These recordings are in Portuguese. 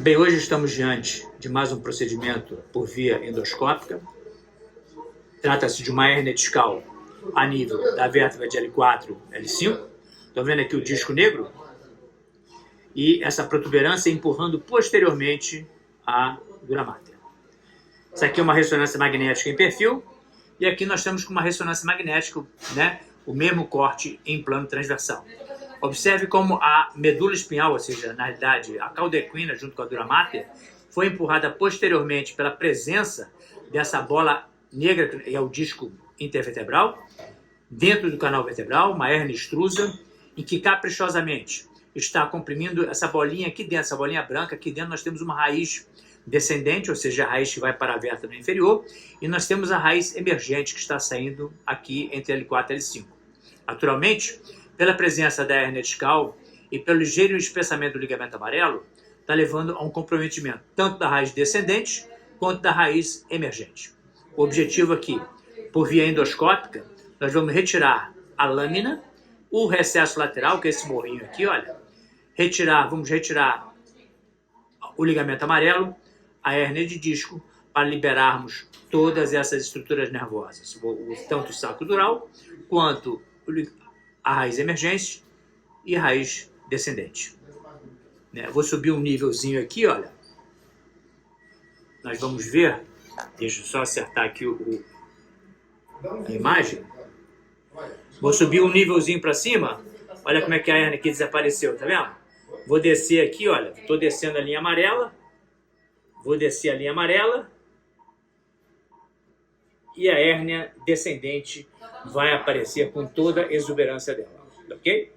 Bem, hoje estamos diante de mais um procedimento por via endoscópica. Trata-se de uma hérnia discal a nível da vértebra de L4, L5. Estão vendo aqui o disco negro? E essa protuberância empurrando posteriormente a dura mater. Isso aqui é uma ressonância magnética em perfil. E aqui nós temos com uma ressonância magnética, né, o mesmo corte em plano transversal. Observe como a medula espinhal, ou seja, na realidade a cauda equina junto com a dura mater, foi empurrada posteriormente pela presença dessa bola negra, que é o disco intervertebral, dentro do canal vertebral, uma hérnia extrusa, em que caprichosamente está comprimindo essa bolinha aqui dentro, essa bolinha branca. Aqui dentro nós temos uma raiz descendente, ou seja, a raiz que vai para a vértebra inferior, e nós temos a raiz emergente que está saindo aqui entre L4 e L5. Naturalmente, pela presença da hérnia discal e pelo ligeiro espessamento do ligamento amarelo, está levando a um comprometimento tanto da raiz descendente quanto da raiz emergente. O objetivo aqui, por via endoscópica, nós vamos retirar a lâmina, o recesso lateral, que é esse morrinho aqui, olha, vamos retirar o ligamento amarelo, a hérnia de disco, para liberarmos todas essas estruturas nervosas, tanto o saco dural quanto a raiz emergente e a raiz descendente. Vou subir um nívelzinho aqui, olha. Nós vamos ver, deixa eu só acertar aqui a imagem. Vou subir um nívelzinho para cima, olha como é que a hérnia aqui desapareceu, tá vendo? Vou descer aqui, olha, estou descendo a linha amarela, vou descer a linha amarela e a hérnia descendente vai aparecer com toda a exuberância dela, ok?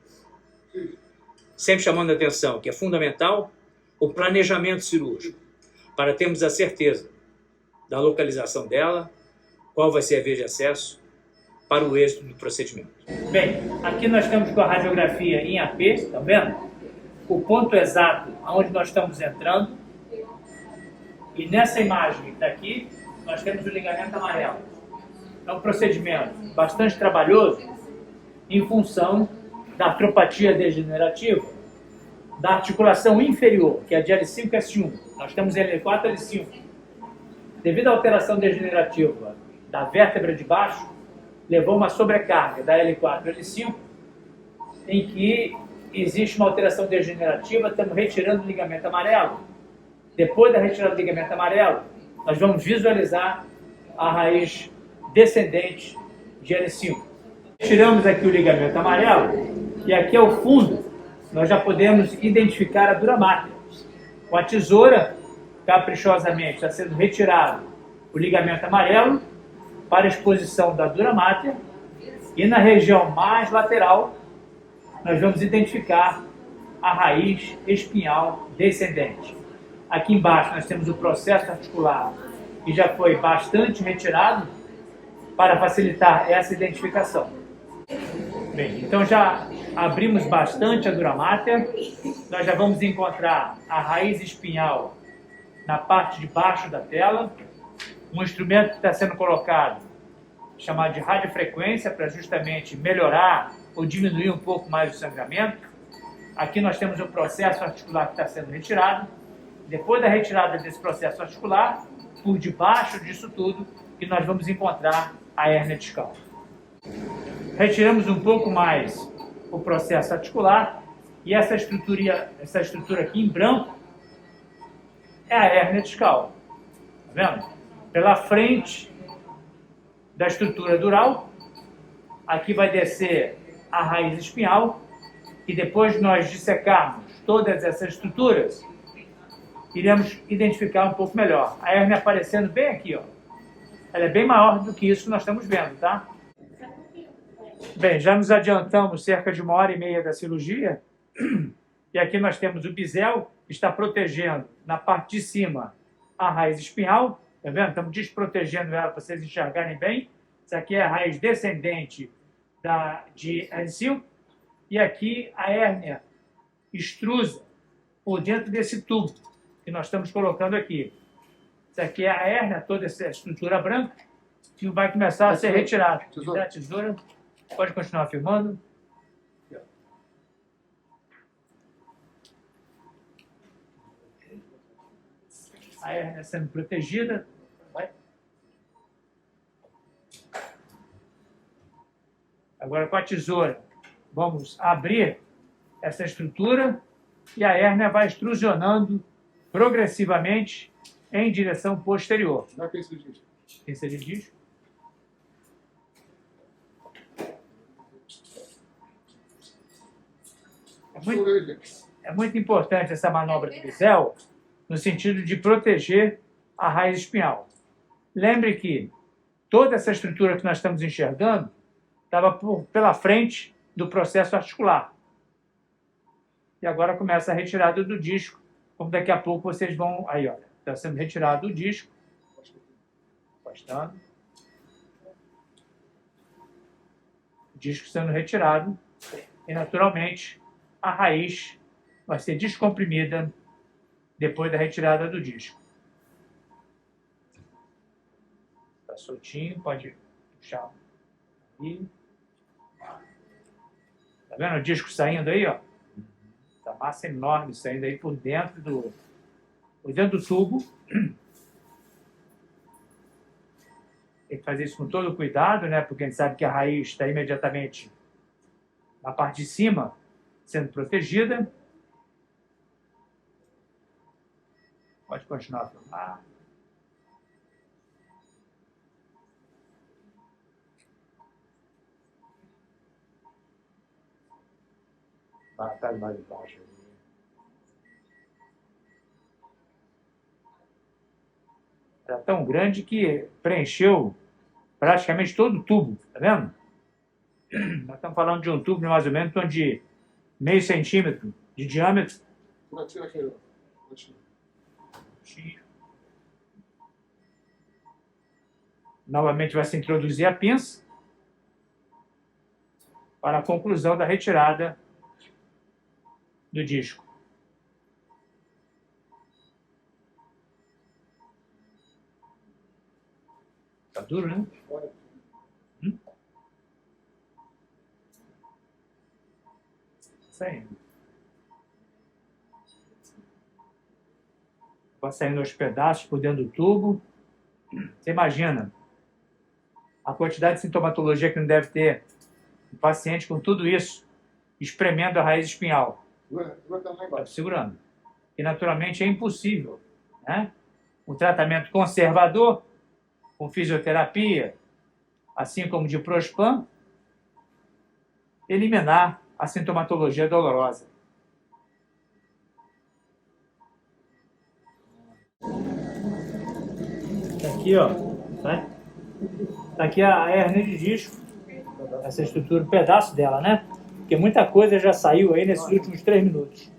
Sempre chamando a atenção que é fundamental o planejamento cirúrgico, para termos a certeza da localização dela, qual vai ser a via de acesso para o êxito do procedimento. Bem, aqui nós estamos com a radiografia em AP, tá vendo? O ponto exato aonde nós estamos entrando, e nessa imagem que está aqui, nós temos o ligamento amarelo. É um procedimento bastante trabalhoso em função da artropatia degenerativa da articulação inferior, que é a de L5 e S1. Nós temos L4 e L5. Devido à alteração degenerativa da vértebra de baixo, levou uma sobrecarga da L4 e L5, em que existe uma alteração degenerativa, estamos retirando o ligamento amarelo. Depois da retirada do ligamento amarelo, nós vamos visualizar a raiz descendente de L5. Tiramos aqui o ligamento amarelo e aqui ao fundo nós já podemos identificar a dura mater. Com a tesoura, caprichosamente, está sendo retirado o ligamento amarelo para a exposição da dura mater, e na região mais lateral nós vamos identificar a raiz espinhal descendente. Aqui embaixo nós temos o processo articular que já foi bastante retirado para facilitar essa identificação. Bem, então já abrimos bastante a dura mater, nós já vamos encontrar a raiz espinhal na parte de baixo da tela, um instrumento que está sendo colocado, chamado de radiofrequência, para justamente melhorar ou diminuir um pouco mais o sangramento. Aqui nós temos o processo articular que está sendo retirado. Depois da retirada desse processo articular, por debaixo disso tudo, que nós vamos encontrar a hérnia discal. Retiramos um pouco mais o processo articular e essa estrutura aqui em branco é a hérnia discal. Tá vendo? Pela frente da estrutura dural, aqui vai descer a raiz espinhal, e depois de nós dissecarmos todas essas estruturas, iremos identificar um pouco melhor. A hérnia aparecendo bem aqui, ó. Ela é bem maior do que isso que nós estamos vendo, tá? Bem, já nos adiantamos cerca de 1h30 da cirurgia, e aqui nós temos o bisel, que está protegendo na parte de cima a raiz espinhal, tá vendo? Estamos desprotegendo ela para vocês enxergarem bem. Isso aqui é a raiz descendente de L5, e aqui a hérnia extrusa por dentro desse tubo que nós estamos colocando aqui. Isso aqui é a hérnia, toda essa estrutura branca, que vai começar a ser retirada. A tesoura, pode continuar filmando. A hérnia sendo protegida. Vai. Agora, com a tesoura, vamos abrir essa estrutura e a hérnia vai extrusionando progressivamente em direção posterior. Dá pinça de disco. Pinça de disco. É muito importante essa manobra de bisel no sentido de proteger a raiz espinhal. Lembre que toda essa estrutura que nós estamos enxergando estava pela frente do processo articular. E agora começa a retirada do disco, como daqui a pouco vocês vão... Aí, olha, está sendo retirado o disco. Afastando. O disco sendo retirado. E, naturalmente, a raiz vai ser descomprimida depois da retirada do disco. Está soltinho, pode puxar. Tá vendo o disco saindo aí, ó? Essa massa enorme saindo aí por dentro do tubo. Tem que fazer isso com todo cuidado, né? Porque a gente sabe que a raiz está imediatamente na parte de cima, sendo protegida. Pode continuar a filmar. Está mais embaixo. Era tão grande que preencheu praticamente todo o tubo, tá vendo? Nós estamos falando de um tubo de mais ou menos de meio centímetro de diâmetro. Tira aqui, Novamente vai se introduzir a pinça para a conclusão da retirada do disco. Tá duro, né? Saindo. Vai saindo aos pedaços por dentro do tubo. Você imagina a quantidade de sintomatologia que não deve ter um paciente com tudo isso, espremendo a raiz espinhal. Está segurando. E, naturalmente, é impossível, né? Um tratamento conservador, com fisioterapia, assim como de Prospan, eliminar a sintomatologia dolorosa. Tá aqui, ó. Tá aqui a hérnia de disco, essa estrutura, um pedaço dela, né? Porque muita coisa já saiu aí nesses últimos 3 minutos.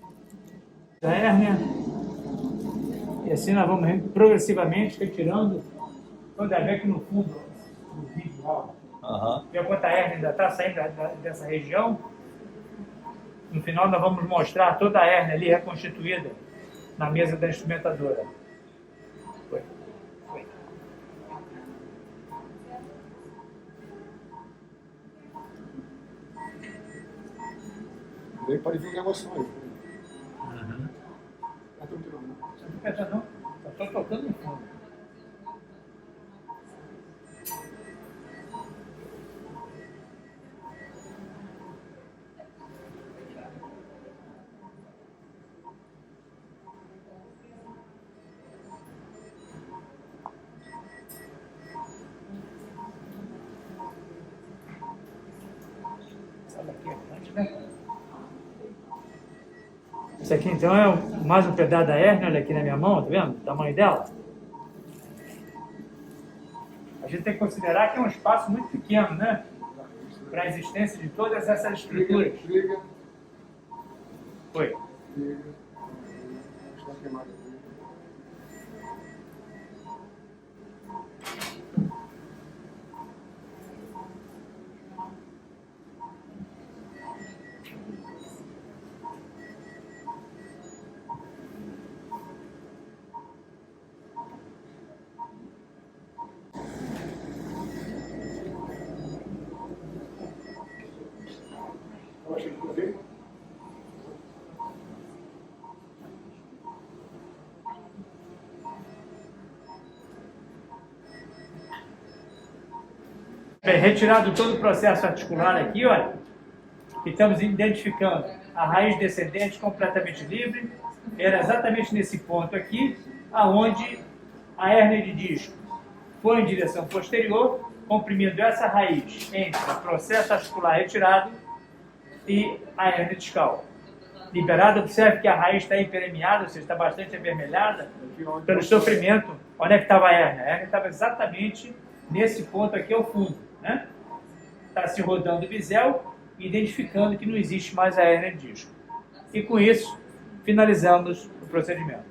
A hérnia. E assim nós vamos progressivamente retirando. Quando é ver que no fundo do vídeo, ó, vê quanta hérnia ainda está saindo dessa região. No final nós vamos mostrar toda a hérnia ali reconstituída na mesa da instrumentadora. Foi. Daí pode vir um negocinho aí. Não estou pensando, não. Só estou tocando no fundo. Isso aqui então é mais um pedaço da hérnia, olha aqui na minha mão, tá vendo? O tamanho dela. A gente tem que considerar que é um espaço muito pequeno, né? Para a existência de todas essas estruturas. Foi. Está queimado. Bem, retirado todo o processo articular aqui, olha, estamos identificando a raiz descendente completamente livre. Era exatamente nesse ponto aqui, aonde a hérnia de disco foi em direção posterior, comprimindo essa raiz entre o processo articular retirado e a hérnia discal. Liberada, observe que a raiz está hiperemiada, ou seja, está bastante avermelhada pelo sofrimento. Onde é que estava a hérnia? A hérnia estava exatamente nesse ponto aqui ao fundo, né? Está se rodando o bisel, identificando que não existe mais a hérnia de disco. E com isso, finalizamos o procedimento.